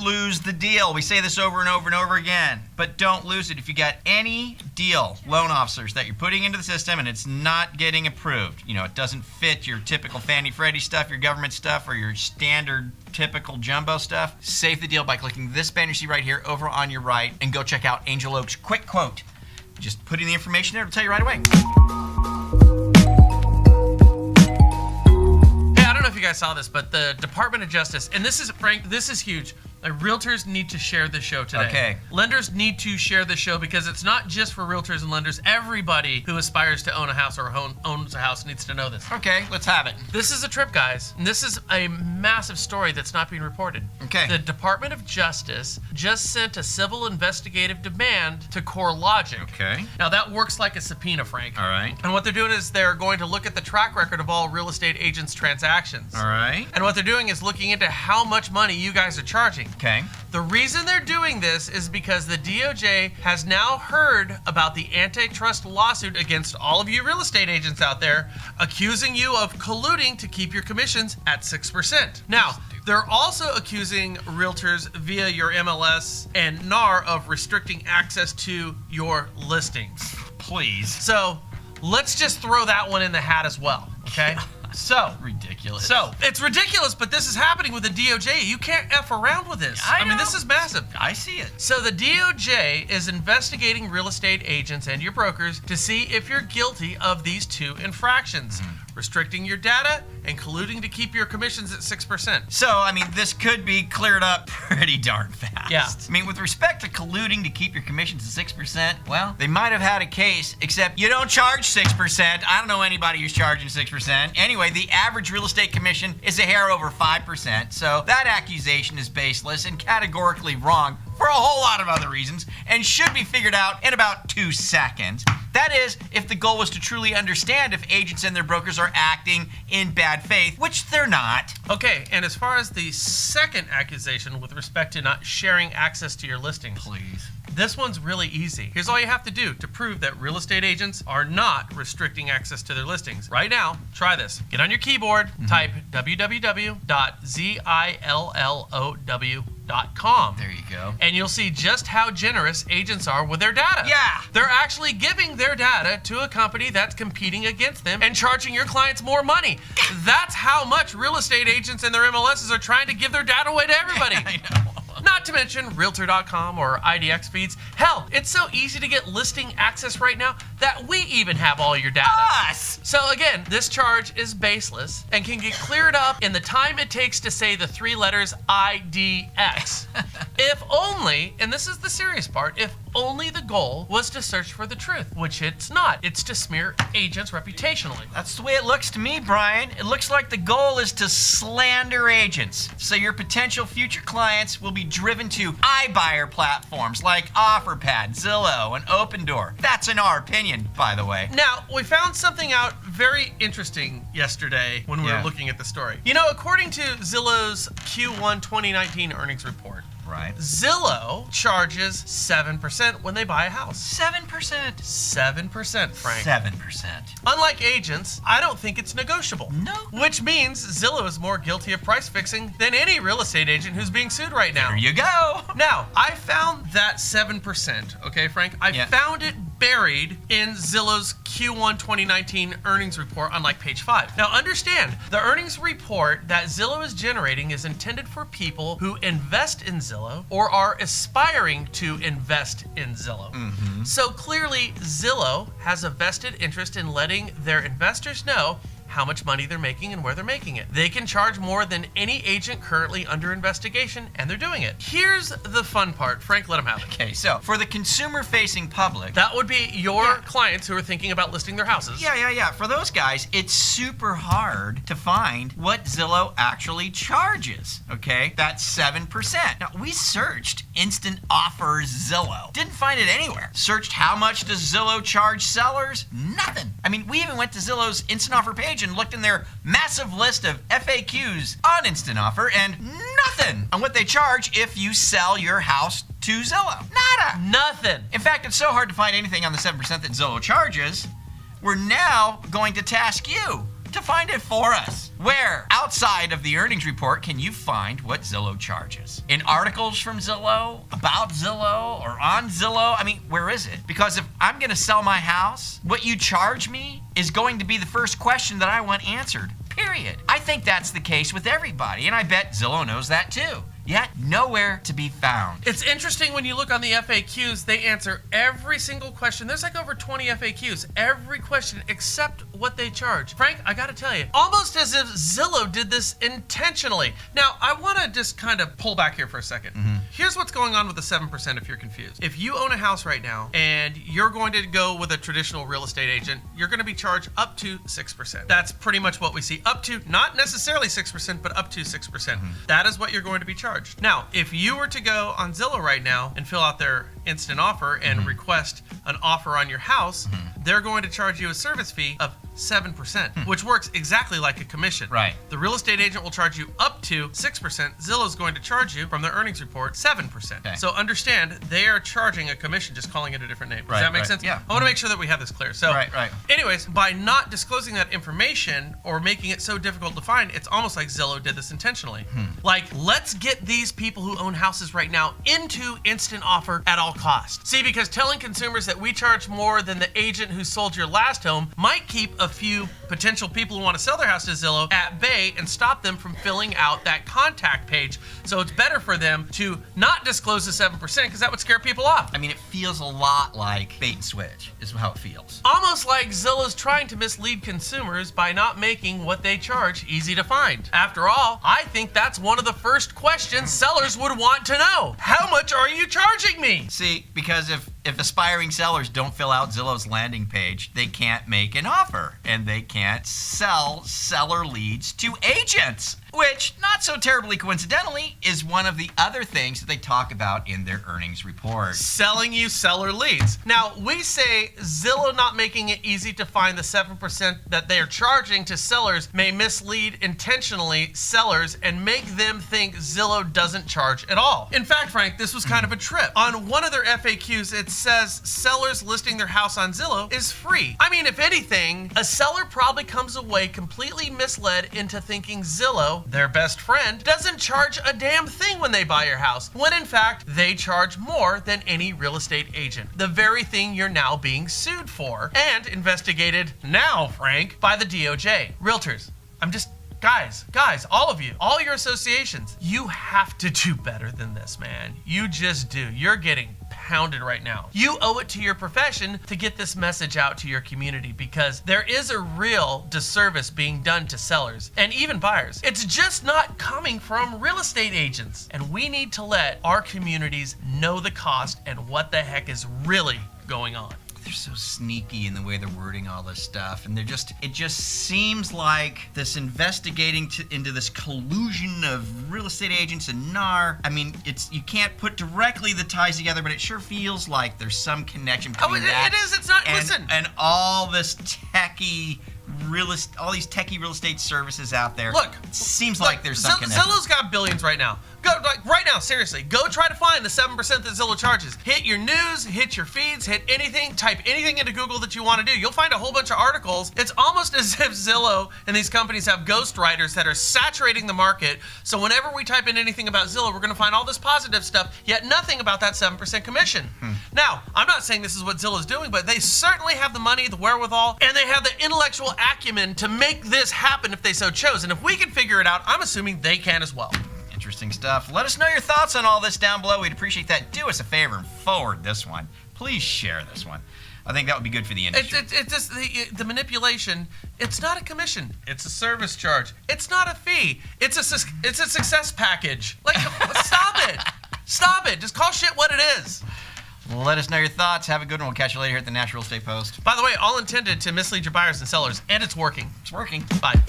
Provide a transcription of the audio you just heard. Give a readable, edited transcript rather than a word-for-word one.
lose the deal. We say this over and over and over again, but don't lose it. If you got any deal, loan officers, that you're putting into the system and it's not getting approved, it doesn't fit your typical Fannie Freddie stuff, your government stuff, or your standard typical jumbo stuff, save the deal by clicking this banner you see right here over on your right and go check out Angel Oak's quick quote. Just put in the information there, it'll tell you right away. Hey, I don't know if you guys saw this, but the Department of Justice, and this is, Frank, this is huge. Realtors need to share the show today. Okay. Lenders need to share the show because it's not just for realtors and lenders. Everybody who aspires to own a house or owns a house needs to know this. Okay, let's have it. This is a trip, guys. And this is a massive story that's not being reported. Okay. The Department of Justice just sent a civil investigative demand to CoreLogic. Okay. Now, that works like a subpoena, Frank. All right. And what they're doing is they're going to look at the track record of all real estate agents' transactions. All right. And what they're doing is looking into how much money you guys are charging. Okay. The reason they're doing this is because the DOJ has now heard about the antitrust lawsuit against all of you real estate agents out there, accusing you of colluding to keep your commissions at 6%. Now, they're also accusing realtors via your MLS and NAR of restricting access to your listings. Please. So let's just throw that one in the hat as well, okay? So ridiculous. So it's ridiculous, but this is happening with the DOJ. You can't F around with this. I mean, this is massive. I see it. So the DOJ is investigating real estate agents and your brokers to see if you're guilty of these two infractions. Restricting your data and colluding to keep your commissions at 6%. So, I mean, this could be cleared up pretty darn fast. Yeah. I mean, with respect to colluding to keep your commissions at 6%, well, they might have had a case, except you don't charge 6%. I don't know anybody who's charging 6%. Anyway, the average real estate commission is a hair over 5%. So that accusation is baseless and categorically wrong for a whole lot of other reasons and should be figured out in about 2 seconds. That is, if the goal was to truly understand if agents and their brokers are acting in bad faith, which they're not. Okay, and as far as the second accusation with respect to not sharing access to your listings, Please. This one's really easy. Here's all you have to do to prove that real estate agents are not restricting access to their listings. Right now, try this. Get on your keyboard, type www.zillow.com. There you go. And you'll see just how generous agents are with their data. Yeah. They're actually giving their data to a company that's competing against them and charging your clients more money. That's how much real estate agents and their MLSs are trying to give their data away to everybody. I know. Not to mention Realtor.com or IDX feeds. Hell, it's so easy to get listing access right now that we even have all your data. Us! So again, this charge is baseless and can get cleared up in the time it takes to say the 3 letters IDX. If only, and this is the serious part, if only the goal was to search for the truth, which it's not. It's to smear agents reputationally. That's the way it looks to me, Brian. It looks like the goal is to slander agents. So your potential future clients will be driven to iBuyer platforms like OfferPad, Zillow, and Opendoor. That's in our opinion, by the way. Now, we found something out very interesting yesterday when we were looking at the story. You know, according to Zillow's Q1 2019 earnings report, Right. Zillow charges 7% when they buy a house. 7%. 7%, Frank. 7%. Unlike agents, I don't think it's negotiable. No. Which means Zillow is more guilty of price fixing than any real estate agent who's being sued right now. There you go. Now, I found that 7%, okay, Frank? I found it buried in Zillow's Q1 2019 earnings report on like page 5. Now understand, the earnings report that Zillow is generating is intended for people who invest in Zillow or are aspiring to invest in Zillow. So clearly Zillow has a vested interest in letting their investors know how much money they're making and where they're making it. They can charge more than any agent currently under investigation, and they're doing it. Here's the fun part. Frank, let them have it. Okay, so for the consumer-facing public, That would be your clients who are thinking about listing their houses. Yeah. For those guys, it's super hard to find what Zillow actually charges, okay? That's 7%. Now, we searched Instant Offers Zillow. Didn't find it anywhere. Searched how much does Zillow charge sellers? Nothing. I mean, we even went to Zillow's Instant Offer page and looked in their massive list of FAQs on Instant Offer, and nothing on what they charge if you sell your house to Zillow. Nada. Nothing. In fact, it's so hard to find anything on the 7% that Zillow charges, we're now going to task you to find it for us. Where, outside outside of the earnings report can you find what Zillow charges? In articles from Zillow, about Zillow, or on Zillow? I mean, where is it? Because if I'm going to sell my house, what you charge me is going to be the first question that I want answered. Period. I think that's the case with everybody, and I bet Zillow knows that too. Yet nowhere to be found. It's interesting when you look on the FAQs, they answer every single question. There's like over 20 FAQs. Every question except what they charge. Frank, I gotta tell you, almost as if Zillow did this intentionally. Now, I wanna just kind of pull back here for a second. Here's what's going on with the 7% if you're confused. If you own a house right now and you're going to go with a traditional real estate agent, you're gonna be charged up to 6%. That's pretty much what we see. Up to, not necessarily 6%, but up to 6%. That is what you're going to be charged. Now, if you were to go on Zillow right now and fill out their instant offer and request an offer on your house, they're going to charge you a service fee of 7%, which works exactly like a commission. Right. The real estate agent will charge you up to 6%. Zillow's going to charge you from their earnings report 7%. Okay. So understand, they are charging a commission, just calling it a different name. Does that make sense? Yeah. I want to make sure that we have this clear. So, anyways, by not disclosing that information or making it so difficult to find, it's almost like Zillow did this intentionally. Like, let's get these people who own houses right now into instant offer at all costs. See, because telling consumers that we charge more than the agent who sold your last home might keep a few potential people who want to sell their house to Zillow at bay and stop them from filling out that contact page. So it's better for them to not disclose the 7% because that would scare people off. I mean, it feels a lot like bait and switch is how it feels. Almost like Zillow's trying to mislead consumers by not making what they charge easy to find. After all, I think that's one of the first questions sellers would want to know. How much are you charging me? See, because if aspiring sellers don't fill out Zillow's landing page, they can't make an offer and they can't sell seller leads to agents, which, not so terribly coincidentally, is one of the other things that they talk about in their earnings report. Selling you seller leads. Now, we say Zillow not making it easy to find the 7% that they are charging to sellers may mislead intentionally sellers and make them think Zillow doesn't charge at all. In fact, Frank, this was kind of a trip. On one of their FAQs, it says sellers listing their house on Zillow is free. I mean, if anything, a seller probably comes away completely misled into thinking Zillow, their best friend, doesn't charge a damn thing when they buy your house, when in fact, they charge more than any real estate agent. The very thing you're now being sued for and investigated now, Frank, by the DOJ. Realtors, Guys, all of you, all your associations, you have to do better than this, man. You just do. You're getting pounded right now. You owe it to your profession to get this message out to your community because there is a real disservice being done to sellers and even buyers. It's just not coming from real estate agents. And we need to let our communities know the cost and what the heck is really going on. They're so sneaky in the way they're wording all this stuff, and it just seems like this investigating into this collusion of real estate agents and NAR. I mean, you can't put directly the ties together, but it sure feels like there's some connection between that. It is. It's not. And, listen. And all this all these techie real estate services out there. Look, it seems like there's some connection. Zillow's got billions right now. Right now, seriously, go try to find the 7% that Zillow charges. Hit your news, hit your feeds, hit anything, type anything into Google that you want to do. You'll find a whole bunch of articles. It's almost as if Zillow and these companies have ghostwriters that are saturating the market. So whenever we type in anything about Zillow, we're going to find all this positive stuff, yet nothing about that 7% commission. Now, I'm not saying this is what Zillow's doing, but they certainly have the money, the wherewithal, and they have the intellectual acumen to make this happen if they so chose. And if we can figure it out, I'm assuming they can as well. Interesting stuff. Let us know your thoughts on all this down below. We'd appreciate that. Do us a favor and forward this one. Please share this one. I think that would be good for the industry. It's just the manipulation. It's not a commission. It's a service charge. It's not a fee. It's a success package. Like, stop it. Stop it. Just call shit what it is. Let us know your thoughts. Have a good one. We'll catch you later here at the National Real Estate Post. By the way, all intended to mislead your buyers and sellers, and it's working. It's working. Bye.